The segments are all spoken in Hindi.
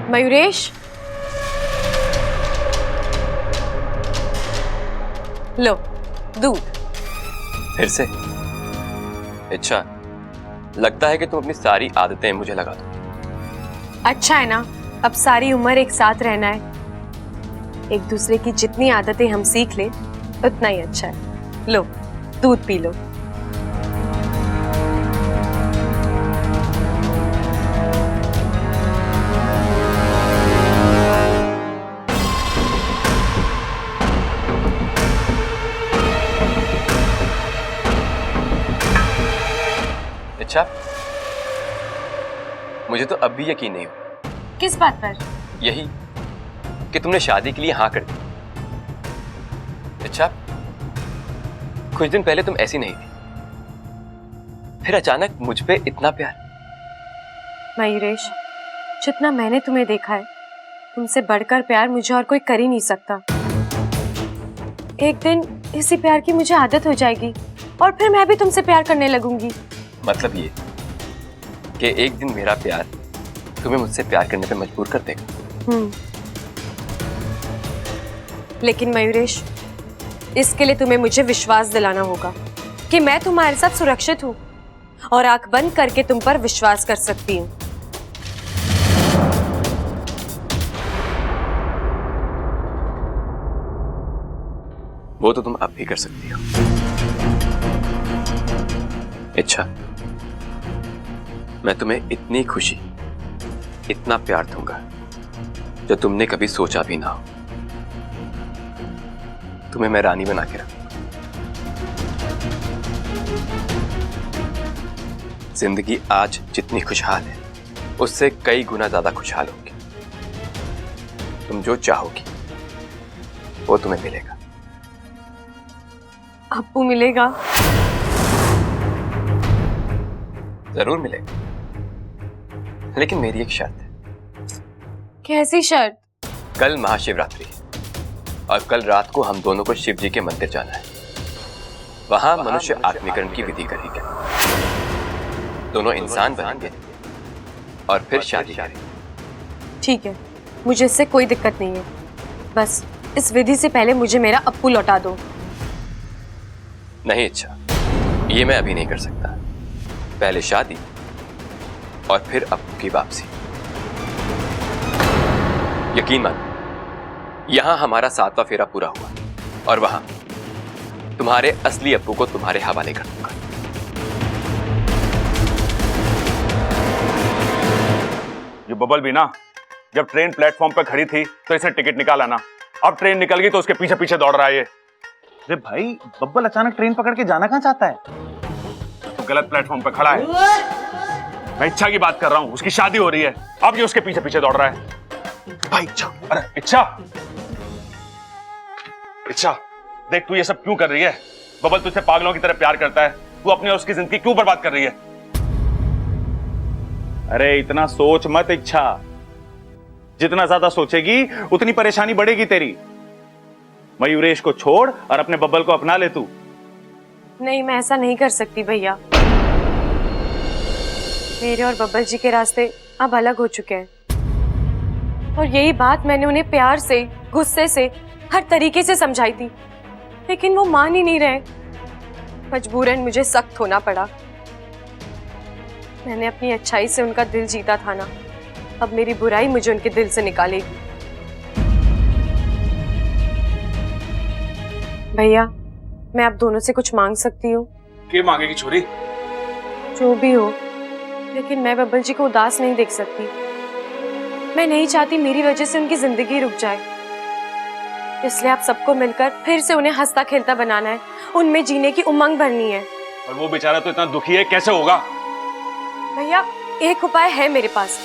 मयूरेश, लो दूध। फिर से? अच्छा, लगता है कि तुम अपनी सारी आदतें मुझे लगा दो। अच्छा है ना, अब सारी उम्र एक साथ रहना है। एक दूसरे की जितनी आदतें हम सीख ले उतना ही अच्छा है। लो दूध पी लो। अच्छा, मुझे तो अब भी यकीन नहीं हुआ। किस बात पर? यही कि तुमने शादी के लिए हाँ कर दी। अच्छा, कुछ दिन पहले तुम ऐसी नहीं थी, फिर अचानक मुझ पे इतना प्यार। मयूरेश, जितना मैंने तुम्हें देखा है, तुमसे बढ़कर प्यार मुझे और कोई कर ही नहीं सकता। एक दिन इसी प्यार की मुझे आदत हो जाएगी और फिर मैं भी तुमसे प्यार करने लगूंगी। मतलब ये कि एक दिन मेरा प्यार तुम्हें मुझसे प्यार करने पे मजबूर कर देगा। लेकिन मयूरेश, इसके लिए तुम्हें मुझे विश्वास दिलाना होगा कि मैं तुम्हारे साथ सुरक्षित हूँ और आंख बंद करके तुम पर विश्वास कर सकती हूँ। वो तो तुम अब भी कर सकती हो। अच्छा, मैं तुम्हें इतनी खुशी, इतना प्यार दूंगा जो तुमने कभी सोचा भी ना हो। तुम्हें मैं रानी बना के रखूंगा। जिंदगी आज जितनी खुशहाल है उससे कई गुना ज्यादा खुशहाल होगी। तुम जो चाहोगी वो तुम्हें मिलेगा। अप्पू मिलेगा? जरूर मिलेगा, लेकिन मेरी एक शर्त है। कैसी शर्त? कल महाशिवरात्रि है और कल रात को हम दोनों को शिव जी के मंदिर जाना है। वहां मनुष्य आत्मीकरण की विधि करेंगे, दोनों इंसान बनेंगे और फिर शादी करेंगे। ठीक है, मुझे इससे कोई दिक्कत नहीं है। बस इस विधि से पहले मुझे मेरा अप्पू लौटा दो। नहीं, अच्छा, ये मैं अभी नहीं कर सकता। पहले शादी और फिर अप्पू की वापसी। यकीन मानो, यहां हमारा 7वां फेरा पूरा हुआ और वहां तुम्हारे असली अप्पू को तुम्हारे हवाले कर दूंगा। ये बबल भी ना, जब ट्रेन प्लेटफॉर्म पर खड़ी थी तो इसे टिकट निकाला ना, अब ट्रेन निकल गई तो उसके पीछे पीछे दौड़ रहा है ये। अरे भाई, बब्बल अचानक ट्रेन पकड़ के जाना कहाँ चाहता है? तो गलत प्लेटफॉर्म पर खड़ा है। मैं इच्छा की बात कर रहा हूँ, उसकी शादी हो रही है, अब ये उसके पीछे पीछे दौड़ रहा है। भाई इच्छा, अरे इच्छा, इच्छा देख तू ये सब क्यों कर रही है? बबल तुझसे पागलों की तरह प्यार करता है, तू अपनी और उसकी जिंदगी क्यों बर्बाद कर रही है? अरे इतना सोच मत इच्छा, जितना ज्यादा सोचेगी उतनी परेशानी बढ़ेगी तेरी। मयूरेश को छोड़ और अपने बब्बल को अपना ले तू। नहीं, मैं ऐसा नहीं कर सकती भैया। मेरे और बब्बल जी के रास्ते अब अलग हो चुके हैं और यही बात मैंने उन्हें प्यार से, गुस्से से, हर तरीके से समझाई थी, लेकिन वो मान ही नहीं रहे। मजबूरन मुझे सख्त होना पड़ा। मैंने अपनी अच्छाई से उनका दिल जीता था ना, अब मेरी बुराई मुझे उनके दिल से निकालेगी। भैया, मैं आप दोनों से कुछ मांग सकती हूँ? क्या मांगेगी छोरी? जो भी हो, लेकिन मैं बब्बल जी को उदास नहीं देख सकती। मैं नहीं चाहती मेरी वजह से उनकी जिंदगी रुक जाए, इसलिए आप सबको मिलकर फिर से उन्हें हंसता खेलता बनाना है, उनमें जीने की उमंग भरनी है। और वो बेचारा तो इतना दुखी है, कैसे होगा? भैया, एक उपाय है मेरे पास।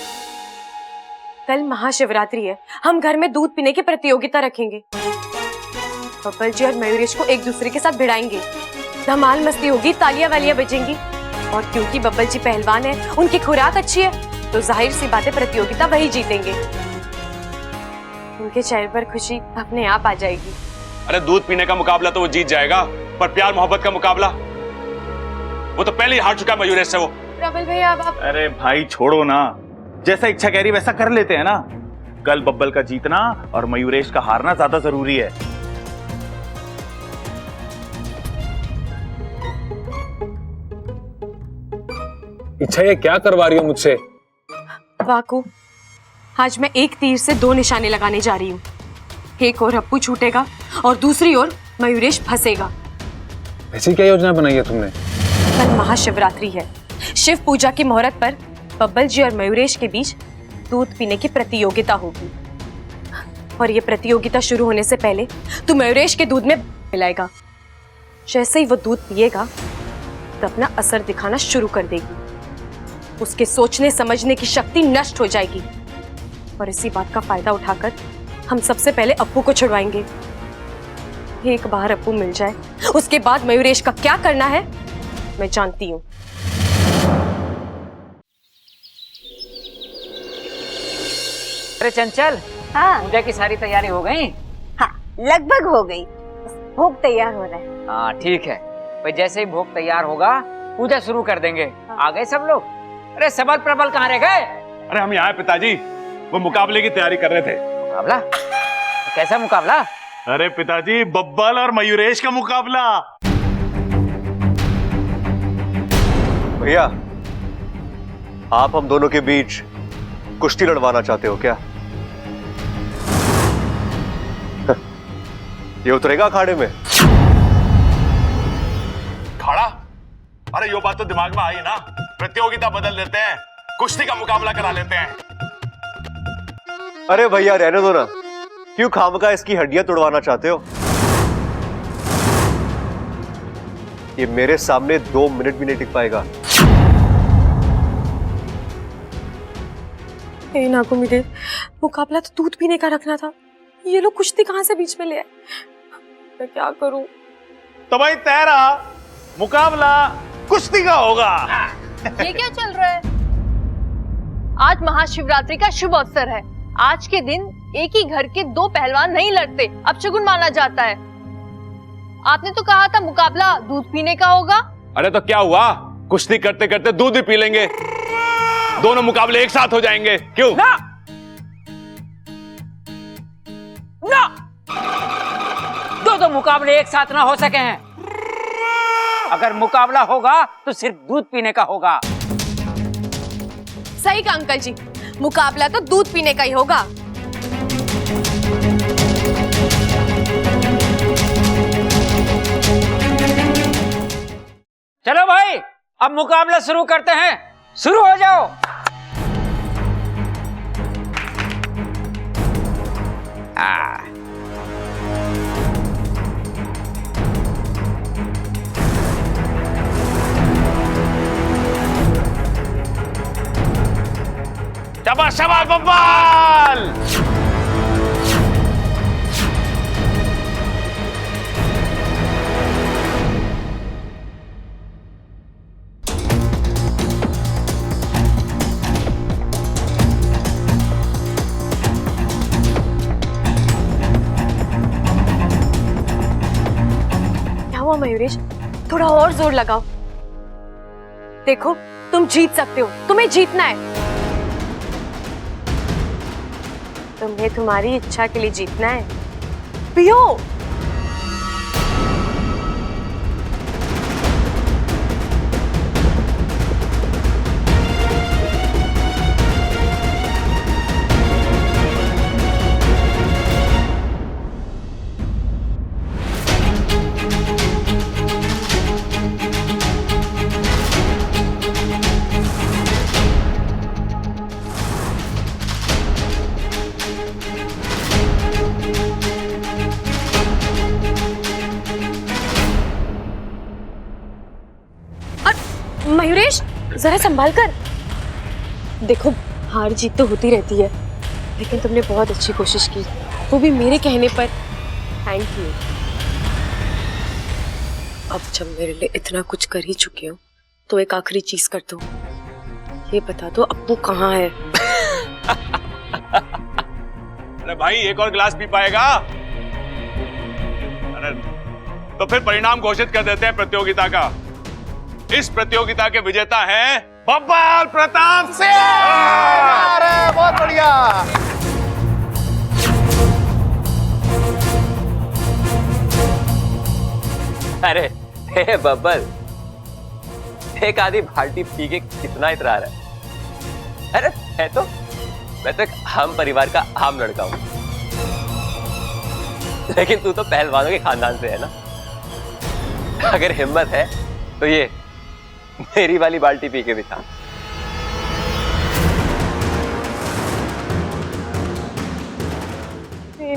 कल महाशिवरात्रि है, हम घर में दूध पीने की प्रतियोगिता रखेंगे। बब्बल जी और मयूरेश को एक दूसरे के साथ भिड़ाएंगे, धमाल मस्ती होगी, तालियां वालियां बजेंगी। और क्योंकि बब्बल जी पहलवान है, उनकी खुराक अच्छी है, तो जाहिर सी बात है प्रतियोगिता वही जीतेंगे। उनके चेहरे पर खुशी अपने आप आ जाएगी। अरे दूध पीने का मुकाबला तो वो जीत जाएगा, पर प्यार मोहब्बत का मुकाबला वो तो पहले ही हार चुका है मयूरेश से वो। प्रबल भैया, अब आप... अरे भाई छोड़ो ना, जैसा इच्छा कह रही वैसा कर लेते हैं ना। कल बब्बल का जीतना और मयूरेश का हारना ज्यादा जरूरी है। इच्छा ये क्या करवा रही हो मुझसे? वाकू, आज मैं एक तीर से दो निशाने लगाने जा रही हूँ। एक और अप्पू छूटेगा और दूसरी ओर मयूरेश फंसेगा। ऐसी क्या योजना बनाई है तुमने? कल महाशिवरात्रि है। शिव पूजा की मुहूर्त पर बब्बल जी और मयूरेश के बीच दूध पीने की प्रतियोगिता होगी और ये प्रतियोगिता शुरू होने से पहले तू मयूरेश के दूध में मिलाएगा। जैसे ही वो दूध पिएगा तो अपना असर दिखाना शुरू कर देगी। उसके सोचने समझने की शक्ति नष्ट हो जाएगी और इसी बात का फायदा उठाकर हम सबसे पहले अप्पू को छुड़वाएंगे। एक बार अप्पू मिल जाए उसके बाद मयूरेश का क्या करना है मैं जानती हूँ। अरे चंचल, हाँ पूजा की सारी तैयारी हो गई? हाँ लगभग हो गई। भोग तैयार हो रहा है। हाँ ठीक है भाई, जैसे ही भोग तैयार होगा पूजा शुरू कर देंगे। आ गए सब लोग? अरे सबल प्रबल कहाँ रह गए? अरे हम यहाँ हैं पिताजी, वो मुकाबले की तैयारी कर रहे थे। मुकाबला? कैसा मुकाबला? अरे पिताजी, बब्बल और मयूरेश का मुकाबला। भैया, आप हम दोनों के बीच कुश्ती लड़वाना चाहते हो क्या? ये उतरेगा अखाड़े में? खाड़ा? अरे यो बात तो दिमाग में आई ना। प्रतियोगिता बदल देते हैं, कुश्ती का मुकाबला करा लेते हैं। अरे भैया रहने दो ना, क्यों खामखा इसकी हड्डियां तोड़वाना चाहते हो? ये मेरे सामने 2 मिनट भी नहीं टिक पाएगा। नागो मेरे, मुकाबला तो दूध पीने का रखना था। ये लोग कुश्ती कहाँ से बीच में ले आए? मैं क्या करूं? तो भाई तेरा मुकाबला कुश्ती का होगा। ये क्या चल रहा है? आज महाशिवरात्रि का शुभ अवसर है। आज के दिन एक ही घर के 2 पहलवान नहीं लड़ते, अपशगुन माना जाता है। आपने तो कहा था मुकाबला दूध पीने का होगा। अरे तो क्या हुआ, कुश्ती करते करते दूध भी पी लेंगे। दोनों मुकाबले एक साथ हो जाएंगे, क्यों? ना ना, दो मुकाबले एक साथ ना हो सके हैं। अगर मुकाबला होगा तो सिर्फ दूध पीने का होगा। सही कहा अंकल जी, मुकाबला तो दूध पीने का ही होगा। चलो भाई, अब मुकाबला शुरू करते हैं। शुरू हो जाओ। शाबाश शाबाश बब्बल। क्या हुआ मयूरेश? थोड़ा और जोर लगाओ। देखो तुम जीत सकते हो, तुम्हें जीतना है। तुम्हें तुम्हारी इच्छा के लिए जीतना है। पियो। मयूरेश जरा संभाल कर। देखो हार जीत तो होती रहती है, लेकिन तुमने बहुत अच्छी कोशिश की, वो भी मेरे कहने पर। Thank you. अब जब मेरे लिए इतना कुछ कर ही चुके हो तो एक आखिरी चीज कर दो। ये बता दो अप्पू कहाँ है? अरे भाई एक और गिलास पी पाएगा? अरे तो फिर परिणाम घोषित कर देते हैं प्रतियोगिता का। इस प्रतियोगिता के विजेता हैं बब्बल प्रताप सिंह। अरे बहुत बढ़िया। अरे हे बब्बल, एक आधी बाल्टी पी के कितना इतरा रहा है? अरे मैं तो एक हम परिवार का आम लड़का हूं, लेकिन तू तो पहलवानों के खानदान से है ना। अगर हिम्मत है तो ये मेरी वाली बाल्टी पी के दिखा।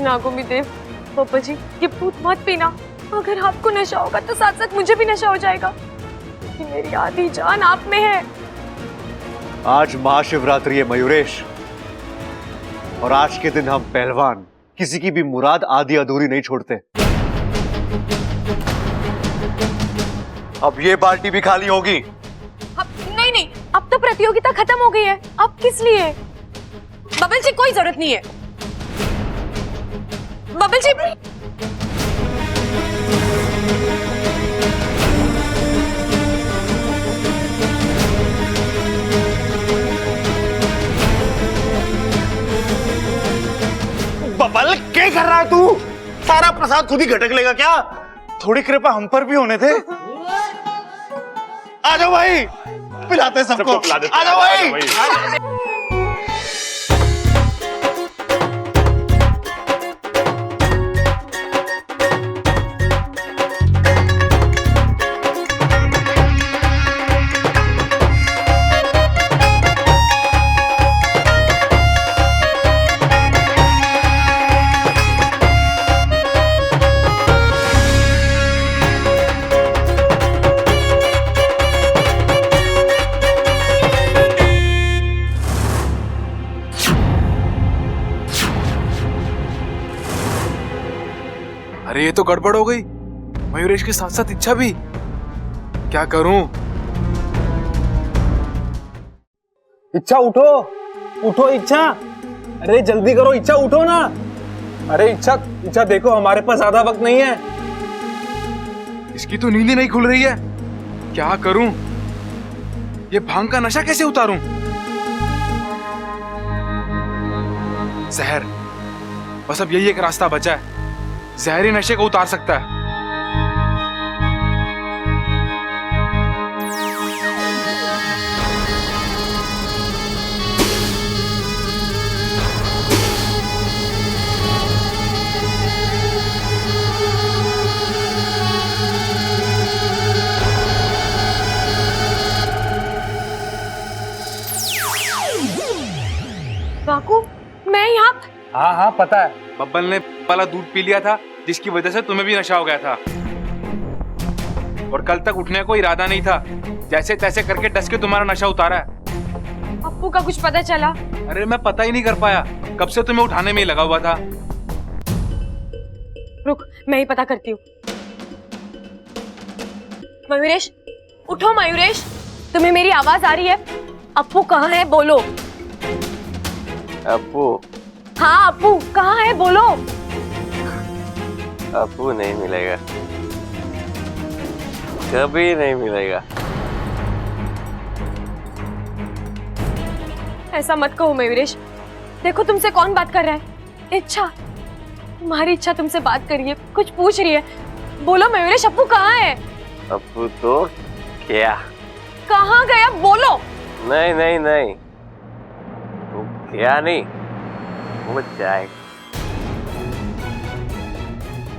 नागोमी देव, पापा जी ये भूत मत पीना। अगर आपको नशा होगा तो साथ साथ मुझे भी नशा हो जाएगा, क्योंकि मेरी आधी जान आप में है। आज महाशिवरात्रि है मयूरेश, और आज के दिन हम पहलवान किसी की भी मुराद आधी अधूरी नहीं छोड़ते। अब ये बाल्टी भी खाली होगी। नहीं, अब तो प्रतियोगिता खत्म हो गई है, अब किस लिए? बबल जी कोई जरूरत नहीं है। बबल जी बबल क्या कर रहा है तू? सारा प्रसाद खुद ही घटक लेगा क्या? थोड़ी कृपा हम पर भी होने थे। आ जाओ भाई, पिलाते हैं सबको। आ जाओ भाई। अरे ये तो गड़बड़ हो गई। मयूरेश के साथ साथ इच्छा भी। क्या करूं? इच्छा उठो, उठो इच्छा। अरे जल्दी करो इच्छा, उठो ना। अरे इच्छा देखो, हमारे पास ज्यादा वक्त नहीं है। इसकी तो नींद ही नहीं खुल रही है। क्या करूं? ये भांग का नशा कैसे उतारूं? जहर, बस अब यही एक रास्ता बचा है। जहरी नशे को उतार सकता है। बाकू, मैं यहाँ। हाँ पता है। बब्बल ने वाला दूध पी लिया था, जिसकी वजह से तुम्हें भी नशा हो गया था, और कल तक उठने को इरादा नहीं था। जैसे तैसे करके डस के तुम्हारा नशा उतारा है। अप्पू का कुछ पता चला? अरे मैं पता ही नहीं कर पाया, कब से तुम्हें उठाने में ही लगा हुआ था। रुक, मैं ही पता करती हूँ। मयूरेश, उठो मयूरेश, तुम्हें मेरी आवाज आ रही है? अप्पू कहाँ है, बोलो। अप्पू? हाँ अप्पू कहाँ है, बोलो। अप्पू नहीं मिलेगा, कभी नहीं मिलेगा। ऐसा मत कहो मयूरेश, देखो तुमसे कौन बात कर रहा है। इच्छा, तुम्हारी इच्छा तुमसे बात कर रही है, कुछ पूछ रही है। बोलो मयूरेश, अप्पू कहाँ है? अप्पू तो क्या? कहाँ गया, बोलो। नहीं नहीं नहीं, वो क्या नहीं, वो जाएगा,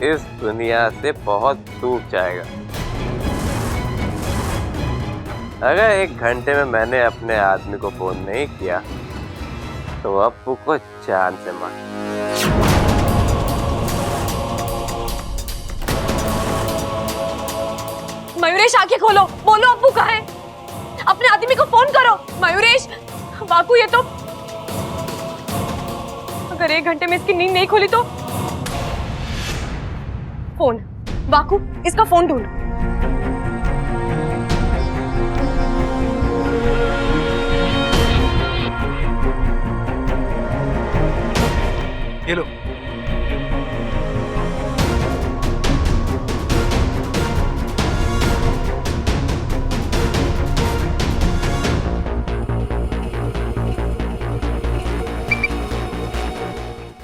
इस दुनिया से बहुत दूर जाएगा। अगर 1 घंटे में मैंने अपने आदमी को फोन नहीं किया तो अप्पू को जान से मार। मयूरेश आंखें खोलो, बोलो अप्पू कहाँ है? अपने आदमी को फोन करो मयूरेश। बाकू ये तो, अगर 1 घंटे में इसकी नींद नहीं खुली तो। फोन, बाकू इसका फोन ढूंढ। ये लो।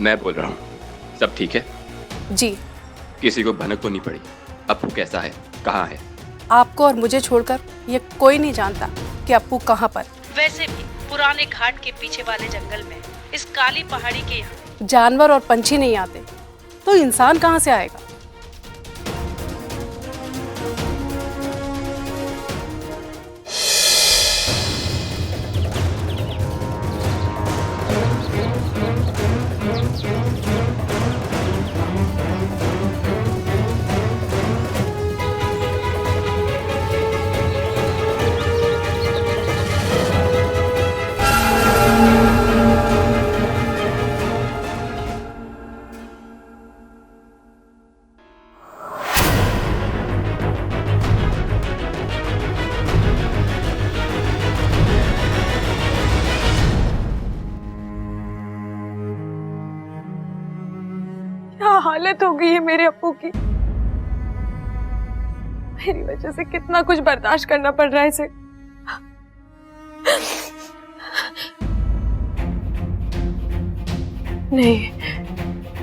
मैं बोल रहा हूँ, सब ठीक है? जी। किसी को भनक तो नहीं पड़ी? अप्पू कैसा है? कहाँ है? आपको और मुझे छोड़कर ये कोई नहीं जानता कि अप्पू कहाँ पर। वैसे भी पुराने घाट के पीछे वाले जंगल में, इस काली पहाड़ी के यहाँ जानवर और पंछी नहीं आते तो इंसान कहाँ से आएगा? क्या हालत हो गई है मेरे अप्पू की। मेरी वजह से कितना कुछ बर्दाश्त करना पड़ रहा है इसे। नहीं,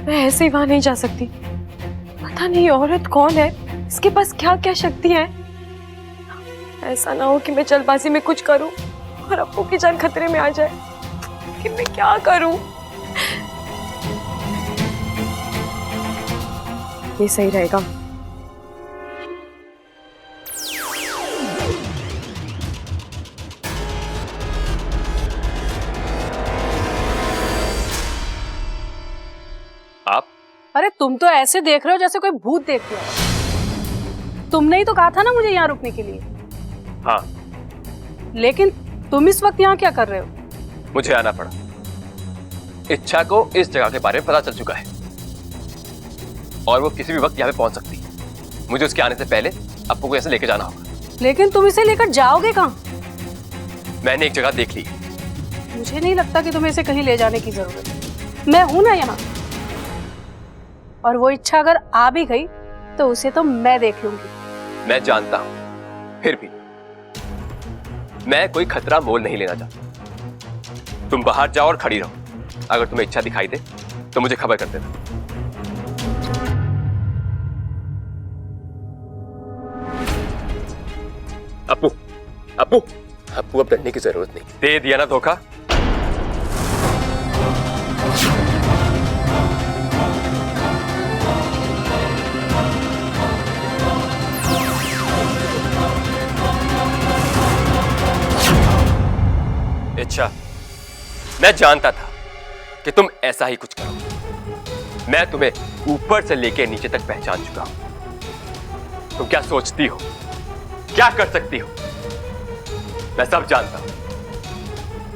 मैं ऐसे ही वहां नहीं जा सकती। पता नहीं ये औरत कौन है, इसके पास क्या क्या शक्ति है। ऐसा ना हो कि मैं जल्दबाजी में कुछ करूं और अप्पू की जान खतरे में आ जाए। कि मैं क्या करूं? ये सही रहेगा। आप? अरे तुम तो ऐसे देख रहे हो जैसे कोई भूत देख रहे हो। तुमने ही तो कहा था ना मुझे यहाँ रुकने के लिए। हाँ। लेकिन तुम इस वक्त यहाँ क्या कर रहे हो? मुझे आना पड़ा। इच्छा को इस जगह के बारे में पता चल चुका है और वो किसी भी वक्त यहाँ पे पहुंच सकती है। मुझे उसके आने से पहले अप्पू को ऐसे लेके जाना होगा। लेकिन तुम इसे लेकर जाओगे कहाँ? मैंने एक जगह देख ली। मुझे नहीं लगता कि तुम्हें इसे कहीं ले जाने की जरूरत है। मैं हूं ना यहाँ। और वो इच्छा अगर आ भी गई तो उसे तो मैं देख लूंगी। मैं जानता हूं, फिर भी मैं कोई खतरा मोल नहीं लेना चाहता। तुम बाहर जाओ और खड़ी रहो। अगर तुम्हें इच्छा दिखाई दे तो मुझे खबर कर देना। अप्पू, अप्पू, अप्पू, अब डरने की जरूरत नहीं। दे दिया ना धोखा। अच्छा, मैं जानता था कि तुम ऐसा ही कुछ करोगे। मैं तुम्हें ऊपर से लेकर नीचे तक पहचान चुका हूं। तुम क्या सोचती हो, क्या कर सकती हो, मैं सब जानता हूं।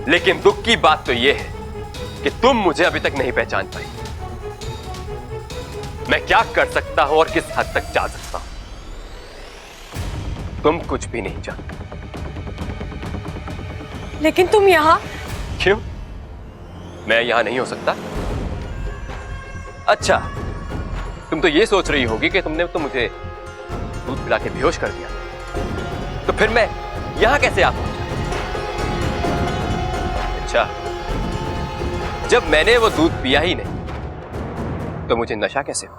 लेकिन दुख की बात तो यह है कि तुम मुझे अभी तक नहीं पहचान पाई। मैं क्या कर सकता हूं और किस हद तक जा सकता हूं, तुम कुछ भी नहीं जानते। लेकिन तुम यहाँ क्यों? मैं यहां नहीं हो सकता? अच्छा, तुम तो ये सोच रही होगी कि तुमने तो मुझे दूध पिला के बेहोश कर दिया, तो फिर मैं यहां कैसे आ पहुंचा? अच्छा, जब मैंने वो दूध पिया ही नहीं तो मुझे नशा कैसे हो?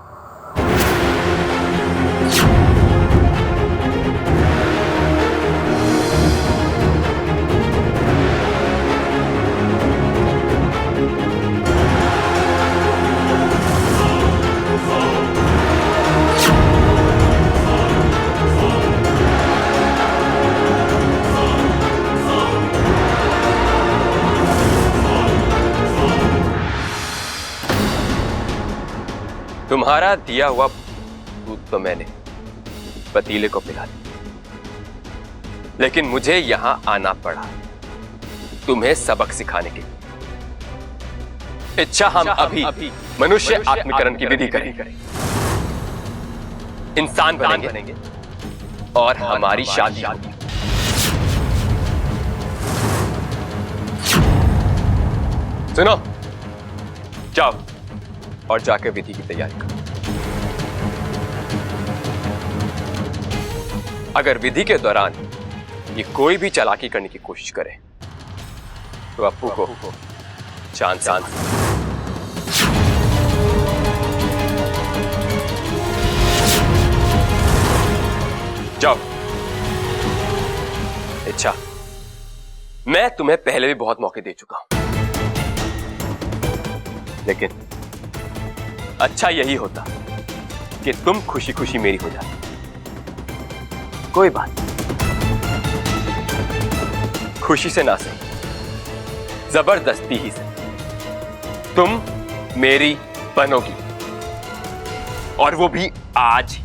तुम्हारा दिया हुआ दूध तो मैंने पतीले को पिला दिया, लेकिन मुझे यहां आना पड़ा तुम्हें सबक सिखाने के लिए। इच्छा, हम अभी मनुष्य आत्मीकरण की विधि करेंगे, इंसान बनेंगे और हमारी शादी होगी। सुनो, जाओ और जाकर विधि की तैयारी करो। अगर विधि के दौरान ये कोई भी चालाकी करने की कोशिश करे तो अप्पू को चांद जाओ। इच्छा, मैं तुम्हें पहले भी बहुत मौके दे चुका हूं, लेकिन अच्छा यही होता कि तुम खुशी खुशी मेरी हो जाती। कोई बात नहीं, खुशी से ना सही, जबरदस्ती ही से तुम मेरी बनोगी, और वो भी आज ही।